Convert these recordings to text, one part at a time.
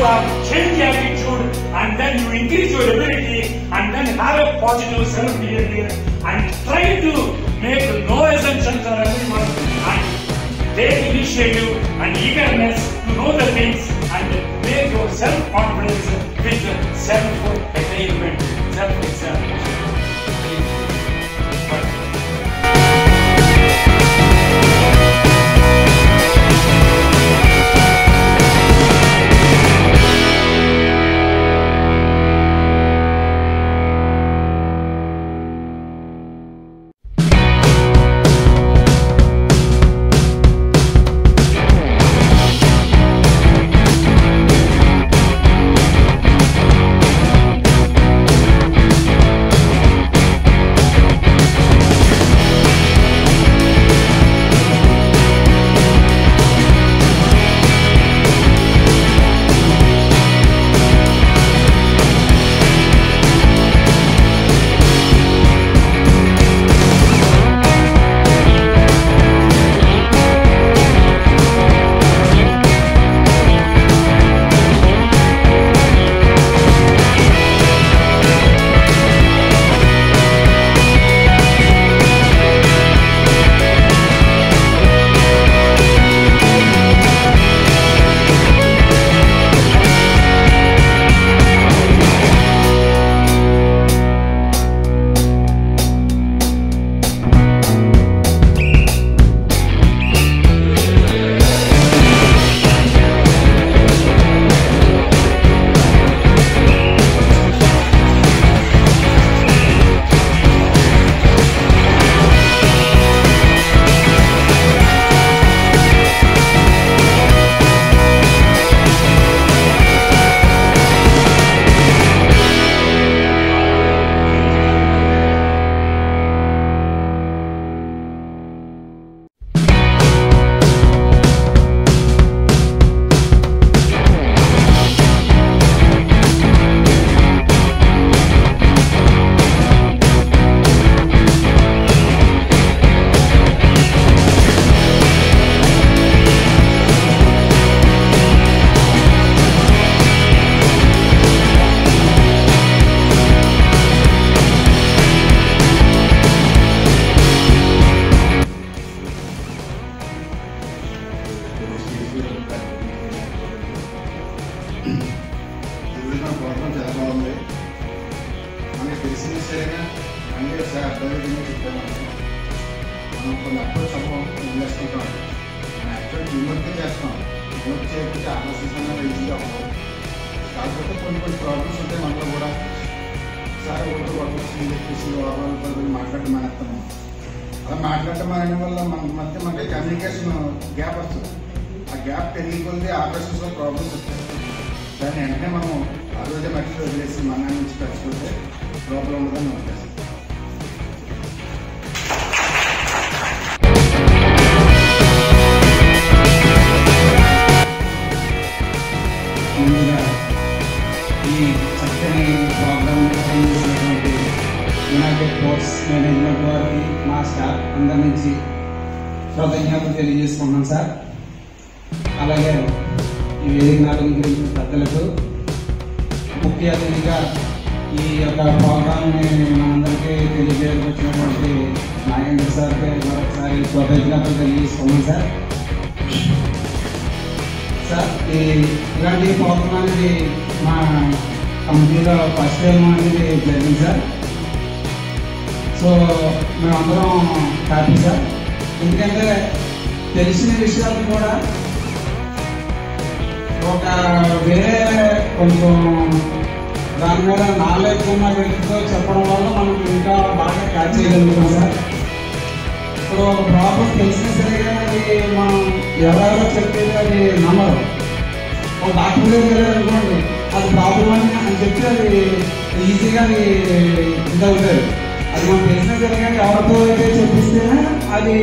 have changed the attitude, and then you increase your ability, and then have a positive self-behavior, and try to make no assumptions on everyone, and take initiative and eagerness to know the things, and make your self-confidence with self-attainment, self-examination. మాట్లాడటం వల్ల మన మధ్య communication gap వస్తుంది. ఆ gap పెరిగిపోతే operations లో problems వస్తాయి. దాన్ని వెంటనే మనం ఆ రోజే మట్టిలో వదిలేసి మన నుంచి కలిసిపోతే ప్రాబ్లం ఉండదని ఉంటుంది. ముందుగా ఈ చక్కని ప్రోగ్రామ్ చేసినటువంటి యునైటెడ్ స్పోర్ట్స్ మేనేజ్మెంట్ వారికి మా స్టాఫ్ అందరి నుంచి కృతజ్ఞతలు తెలియజేసుకున్నాం సార్. అలాగే ఈ వేదిక గురించి పెద్దలకు ముఖ్య అతిథిగా ఈ యొక్క ప్రోగ్రామ్ని మనందరికీ తెలియజేయవచ్చినటువంటి నాగేంద్ర సార్కి మరొకసారి కృతజ్ఞతలు తెలియజేసుకున్నాం సార్. సార్ ఇలాంటి ప్రోగ్రామ్ అనేది మా కంపెనీలో ఫస్ట్ టైం అనేది జరిగింది సార్. సో మేమందరం హ్యాపీ సార్. ఎందుకంటే తెలిసిన విషయాలు కూడా ఒక వేరే కొంచెం దాని మీద నాలెడ్జ్ ఉన్న వ్యక్తితో చెప్పడం వల్ల మనం ఇంకా బాగా క్యాచ్ చేయగలుగుతాం సార్. ఇప్పుడు ఒక ప్రాబ్లం తెలిసినా సరే అది మనం ఎవరెవరో చెప్పేది అది నమ్మరు. ఒక డాక్టర్ దగ్గర అనుకోండి అది ప్రాబ్లం అని చెప్పి అది ఈజీగా ఇది అవుతుంది. అది మనం తెలిసినా సరే కానీ ఎవరితో అయితే చెప్పిస్తేనే అది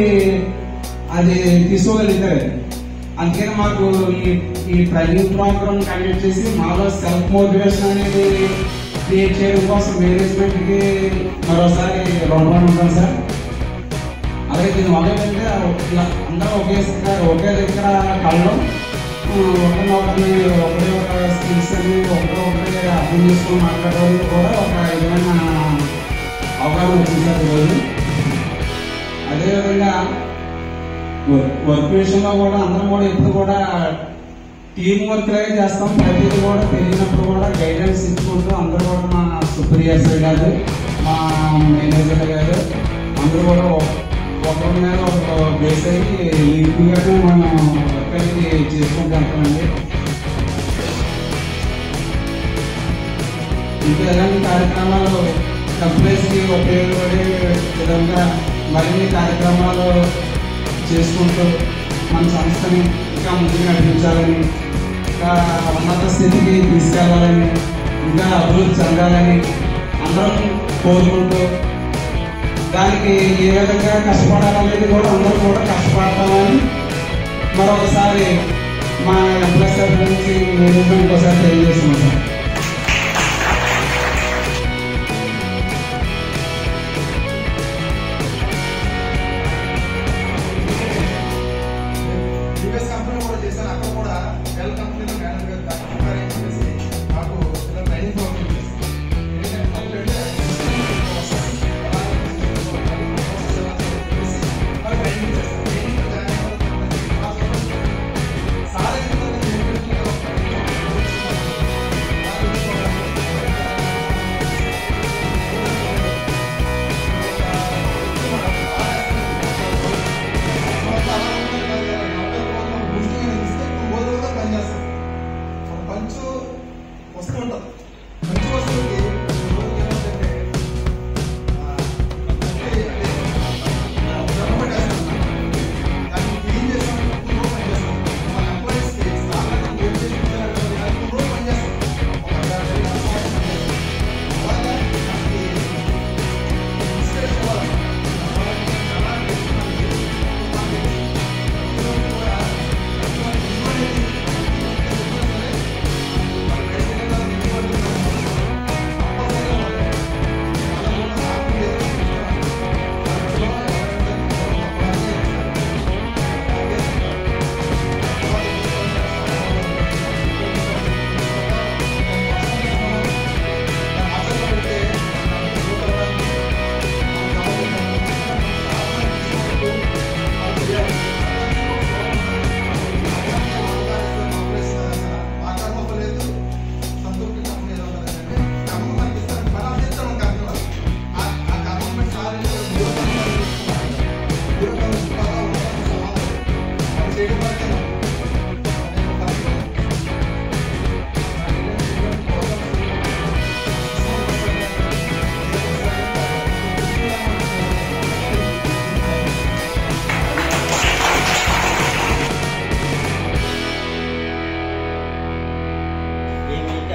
అది తీసుకోగలుగుతారు. అందుకని మాకు ఈ ట్రైనింగ్ ప్రోగ్రామ్ కండక్ట్ చేసి మాలో సెల్ఫ్ మోటివేషన్ అనేది క్రియేట్ చేయడం కోసం మేనేజ్మెంట్కి మరోసారి రుణపడి ఉంటాం సార్. అలాగే దీని వల్ల ఏంటంటే అందరూ ఒకే దగ్గర కలడం, ఒకరిని ఒకరిని ఒకరి ఒక స్కిల్ చేసుకొని మాట్లాడడానికి కూడా ఒక విధమైన అవగాహన వచ్చింది సార్ ఈరోజు. అదేవిధంగా వర్క్ విషయంలో కూడా అందరం కూడా ఎప్పుడు కూడా టీం వర్క్ లాగే చేస్తాం. ప్రతిదీ కూడా తెలియనప్పుడు కూడా గైడెన్స్ ఇచ్చుకుంటూ అందరూ కూడా మా సూపర్వైజర్ గారు, మా మేనేజర్ గారు అందరూ కూడా ఒకరి మీద ఒక బేస్ అయ్యి లీడ్గానే మనం వర్క్ అనేది చేసుకుంటూ వెళ్తామండి. ఇంకా ఎలాంటి కార్యక్రమాలు కంపెనీస్కి ఉపయోగపడే విధంగా మరిన్ని కార్యక్రమాలు చేసుకుంటూ మన సంస్థని ఇంకా ముందుకు నడిపించాలని, ఇంకా ఉన్నత స్థితికి తీసుకెళ్లాలని, ఇంకా అభివృద్ధి చెందాలని అందరం కోరుకుంటూ దానికి ఏ విధంగా కష్టపడాలనేది కూడా అందరూ కూడా కష్టపడతామని మరొకసారి మా ఎంప్లాయీస్ తరఫు నుంచి మేనేజ్మెంట్ ఒకసారి తెలియజేస్తున్నాం సార్.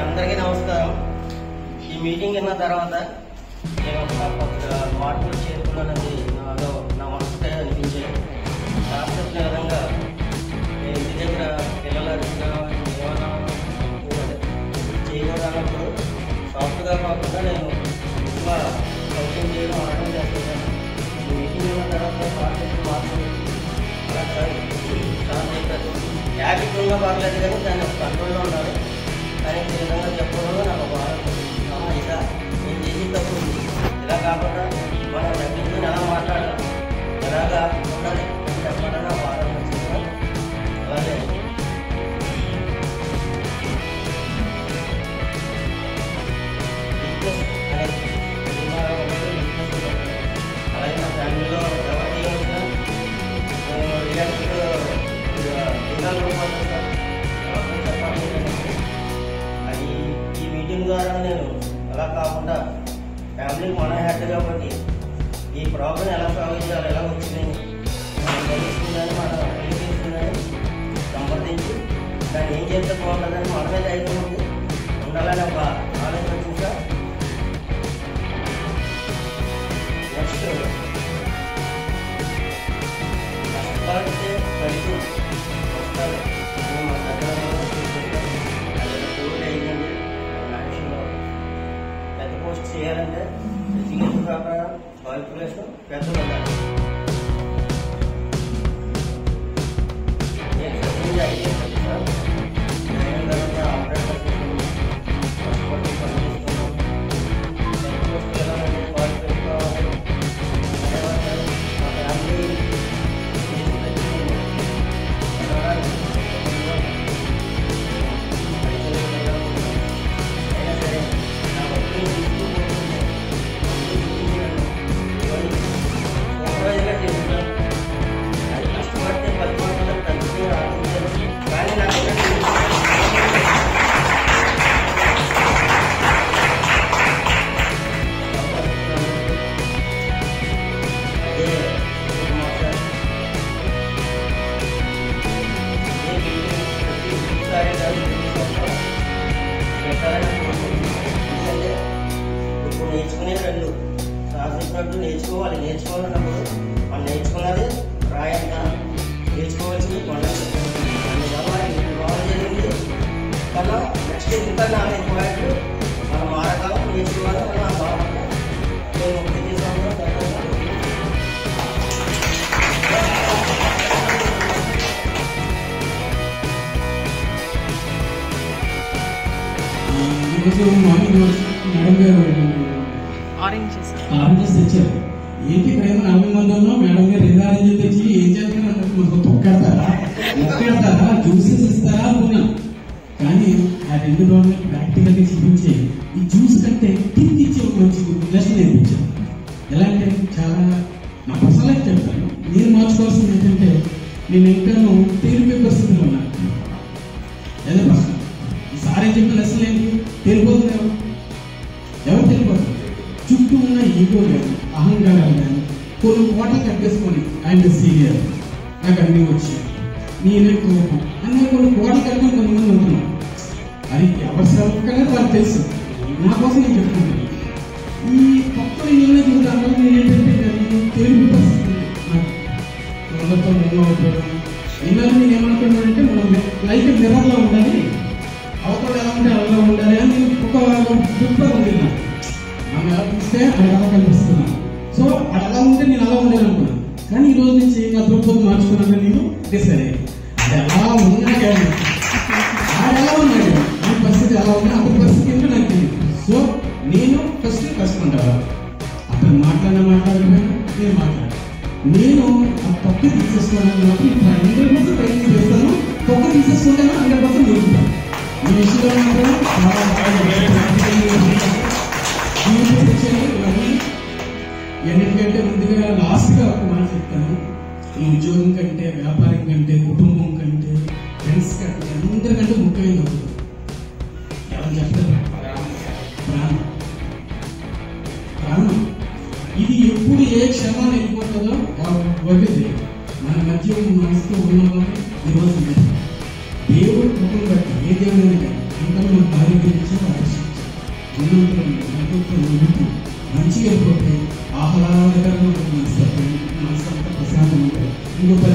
అందరికీ నమస్కారం. ఈ మీటింగ్ అయిన తర్వాత నేను ఒక మార్పులు చేరుకున్నానని నాలో నా మనసుకే అనిపించాను. శాస్త్రజ్ఞ విధంగా నేను ఇంటి దగ్గర పిల్లల ఏమైనా చేయకూడదన్నప్పుడు సాఫ్ట్గా కాకుండా నేను ఎక్కువ సౌక్యం చేయడం అనడం చేస్తున్నాను. ఈ మీటింగ్ అయిన తర్వాత మార్పులు అలా స్టార్ట్ అవుతారు. హ్యాబిట్ ఉన్నా పర్లేదు కానీ దాన్ని కంట్రోల్లో ఉండాలి. కానీ ఈ విధంగా చెప్పడంలో నాకు బాగా ఇలా నేను చేసి తప్పు ఇలా కాకుండా మనం తగ్గించుకుని ఎలా మాట్లాడాలి, ఎలాగా ఉండాలి చెప్పడం నాకు బాగా నచ్చింది. అలాగే అలాగే నా ఫ్యామిలీలో ఎవరికి వచ్చినా నేను రియాక్ట్ అది ఈ మీటింగ్ ద్వారా నేను అలా కాకుండా ఫ్యామిలీకి మన హ్యాడ్ కాబట్టి ఈ ప్రాబ్లం ఎలా సాల్వ్ చేయాలి, ఎలా వచ్చిందని మనం తెలుస్తుందని మనం తెలియజేస్తుందని సంప్రదించి దాన్ని ఏం చేస్తే బాగుంటుందని మన మీద అయితే ఉండాలని ఒక ఆలోచన వచ్చింది సార్. నెక్స్ట్ కష్టపడితే ఫలితం వస్తారు. మా దగ్గర కోవిడ్ అయిందండి. యాక్షన్లో పెద్ద పోస్ట్ చేయాలంటే ఎడ్యుకేషన్ ప్రకారం క్వాలిఫికేషన్ పెద్దలు ఉండాలి. నేను చదివింది ఐటీ సార్. ఆపరేటర్ కష్టపడి అది నేర్చుకోవాలన్నప్పుడు మనం నేర్చుకున్నది రాయంట నేర్చుకోవాల్సింది కొండలు బాగా జరిగింది. కన్నా నెక్స్ట్ ఇంకా 4 పాయింట్లు మనం మారకాలం నేర్చుకోవాలి. మనం ఆ భావన మేము ప్రతి సంవత్సరం ఈరోజు మార్నింగ్ మేడం గారు ఆరెంజెస్ తెచ్చారు. ఏంటి ఇక్కడ ఏమో 40 మంది ఉన్నాం, మేడం గారు 2 ఆరెంజెస్ తెచ్చి ఏం చేస్తున్నారు, మాకు మొక్కెడతారా జ్యూసెస్ ఇస్తారా అనుకున్నాం. కానీ ఆ 2 రోజులు ప్రాక్టికల్ గా చూపించే ఈ జ్యూస్ కంటే టిప్ ఇచ్చి ఒక మంచి లెసన్ నేర్పించారు. ఎలా అంటే చాలా నా పర్సనల్ చెప్తాను, నేను మార్చుకోవాల్సింది ఏంటంటే నేను ఇంకా తేలిపోయే పరిస్థితిలో ఉన్నాను. ఏదో ప్రశ్న ఈసారి చెప్పిన లెసన్ ఏంటి, తెలిపోతుంది ఎవరు తెలిపోతుంది. చుట్టూ ఉన్న ఈగో కానీ అహంకారాలు కానీ కొన్ని కోటలు కట్టేసుకొని ఆయన సీనియర్ నాకు అన్నీ వచ్చి నేనే కోపం అన్నీ కొన్ని కోటలు కట్టుకొని కొంతమంది ఉంటున్నాను. అది ఎవరి శ్రమకనే వాళ్ళకి తెలుసు, నా కోసం నేను చెప్తున్నాను. ఈ పక్కన ఏమైనా చూడాలి నేను ఏంటంటే తెలుగు పరిస్థితి నాకు వాళ్ళతో అవుతాను. ఇన్నాళ్ళు నేను ఏమనుకున్నానంటే మనం లైఫ్ మిర్రర్లో ఉండాలి, అవతల ఎలా ఉంటే అలా ఉండాలి అని ఒక దృక్పథం ఉంది. మనం ఎలా చూస్తే అది ఎలా కనిపిస్తున్నాను. సో అది అలా ఉంటే నేను అలా ఉండాలి అనుకున్నాను. కానీ ఈ రోజు నుంచి నా దృక్పథం మార్చుకున్నాను. నేను సరే అది ఎలా ఉన్నా కానీ అది ఎలా ఉన్నాడు ఈ పరిస్థితి ఎలా ఉన్నా అతని పరిస్థితి ఏంటో నాకు తెలియదు. సో నేను ఫస్ట్ కష్టపడ్డా అతను మాట్లాడకపోయినా నేను మాట్లాడాను. నేను ఆ తప్పు తీసేసుకోవడానికి మాత్రం 100% ప్రయత్నం చేస్తాను. తప్పు తీసేసుకుంటాను 100% నేర్చుకుంటాను. ఈ విషయంలో మాత్రం ఎన్నిటికంటే ముందుగా లాస్ట్గా ఒక మాట చెప్తాను. ఈ ఉద్యోగం కంటే, వ్యాపారం కంటే, కుటుంబం కంటే, ఫ్రెండ్స్ కంటే అందరికంటే ముఖ్యమైన అవుతుంది ఎవరు చెప్తారు? ప్రాణం. ఇది ఎప్పుడు ఏ క్షణం వెళ్ళిపోతుందో వదిలేదు. మన మధ్య మనసుతో ఉన్నవాళ్ళు ఈరోజు దేవుడు కృపను బట్టి ఏ దేవుడైనా కానీ ఇంకా మన భార్య గురించి ఆకర్షించారు. ఉన్నంతలో మంచిగా వెళ్ళిపోతే ఆహ్లాదకరంగా మనసు అంతా ప్రశాంతంగా ఉంటుంది. ఇంకొక